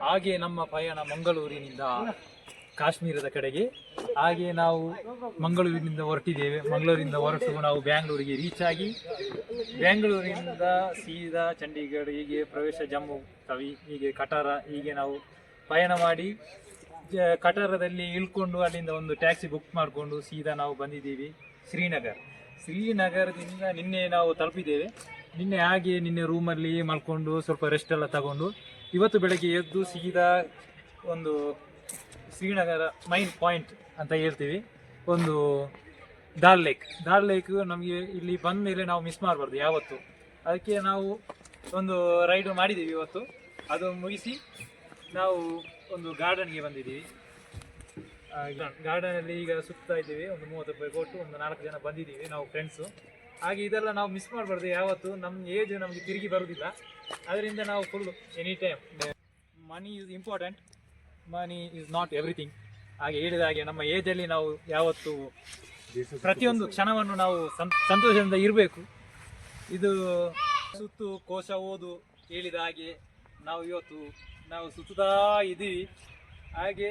ಹಾಗೆ ನಮ್ಮ ಪಯಣ ಮಂಗಳೂರಿನಿಂದ ಕಾಶ್ಮೀರದ ಕಡೆಗೆ. ಹಾಗೆ ನಾವು ಮಂಗಳೂರಿನಿಂದ ಹೊರಟಿದ್ದೇವೆ. ಮಂಗಳೂರಿಂದ ಹೊರಟು ನಾವು ಬ್ಯಾಂಗ್ಳೂರಿಗೆ ರೀಚ್ ಆಗಿ ಬ್ಯಾಂಗ್ಳೂರಿನಿಂದ ಸೀದಾ ಚಂಡೀಗಢ, ಹೀಗೆ ಪ್ರವೇಶ ಜಮ್ಮು ತವಿ, ಹೀಗೆ ಕಟಾರ, ಹೀಗೆ ನಾವು ಪಯಣ ಮಾಡಿ ಕಟಾರದಲ್ಲಿ ಇಳ್ಕೊಂಡು ಅಲ್ಲಿಂದ ಒಂದು ಟ್ಯಾಕ್ಸಿ ಬುಕ್ ಮಾಡಿಕೊಂಡು ಸೀದಾ ನಾವು ಬಂದಿದ್ದೀವಿ ಶ್ರೀನಗರದಿಂದ ನಿನ್ನೆ ನಾವು ತಲುಪಿದ್ದೇವೆ. ನಿನ್ನೆ ರೂಮಲ್ಲಿ ಮಲ್ಕೊಂಡು ಸ್ವಲ್ಪ ರೆಸ್ಟ್ ಎಲ್ಲ ತಗೊಂಡು ಇವತ್ತು ಬೆಳಗ್ಗೆ ಎದ್ದು ಸೀದಾ ಒಂದು ಶ್ರೀನಗರ ಮೈನ್ ಪಾಯಿಂಟ್ ಅಂತ ಹೇಳ್ತೀವಿ, ಒಂದು ಡಾಲ್ ಲೇಕ್ ನಮಗೆ ಇಲ್ಲಿ ಬಂದ ಮೇಲೆ ನಾವು ಮಿಸ್ ಮಾಡಬಾರ್ದು ಯಾವತ್ತು. ಅದಕ್ಕೆ ನಾವು ಒಂದು ರೈಡ್ ಮಾಡಿದ್ದೀವಿ ಇವತ್ತು. ಅದು ಮುಗಿಸಿ ನಾವು ಒಂದು ಗಾರ್ಡನ್ಗೆ ಬಂದಿದ್ದೀವಿ. ಗಾರ್ಡನಲ್ಲಿ ಈಗ ಸುತ್ತಾ ಇದ್ದೀವಿ. ಒಂದು 30 ರೂಪಾಯಿ ಕೊಟ್ಟು ಒಂದು 4 ಜನ ಬಂದಿದ್ದೀವಿ ನಾವು ಫ್ರೆಂಡ್ಸು. ಹಾಗೆ ಇದೆಲ್ಲ ನಾವು ಮಿಸ್ ಮಾಡಬಾರ್ದು ಯಾವತ್ತು. ನಮ್ಮ ಏಜ್ ನಮಗೆ ತಿರುಗಿ ಬರೋದಿಲ್ಲ, ಅದರಿಂದ ನಾವು full any time money is important, money is not everything. ಹಾಗೆ ಹೇಳಿದ ಹಾಗೆ ನಮ್ಮ ಏಜಲ್ಲಿ ನಾವು ಯಾವತ್ತು ಪ್ರತಿಯೊಂದು ಕ್ಷಣವನ್ನು ನಾವು ಸಂತೋಷದಿಂದ ಇರಬೇಕು. ಇದು ಸುತ್ತು ಕೋಶ ಓದು ಹೇಳಿದ ಹಾಗೆ ನಾವು ಇವತ್ತು ನಾವು ಸುತ್ತುತ್ತಾ ಇದ್ದೀವಿ. ಹಾಗೆ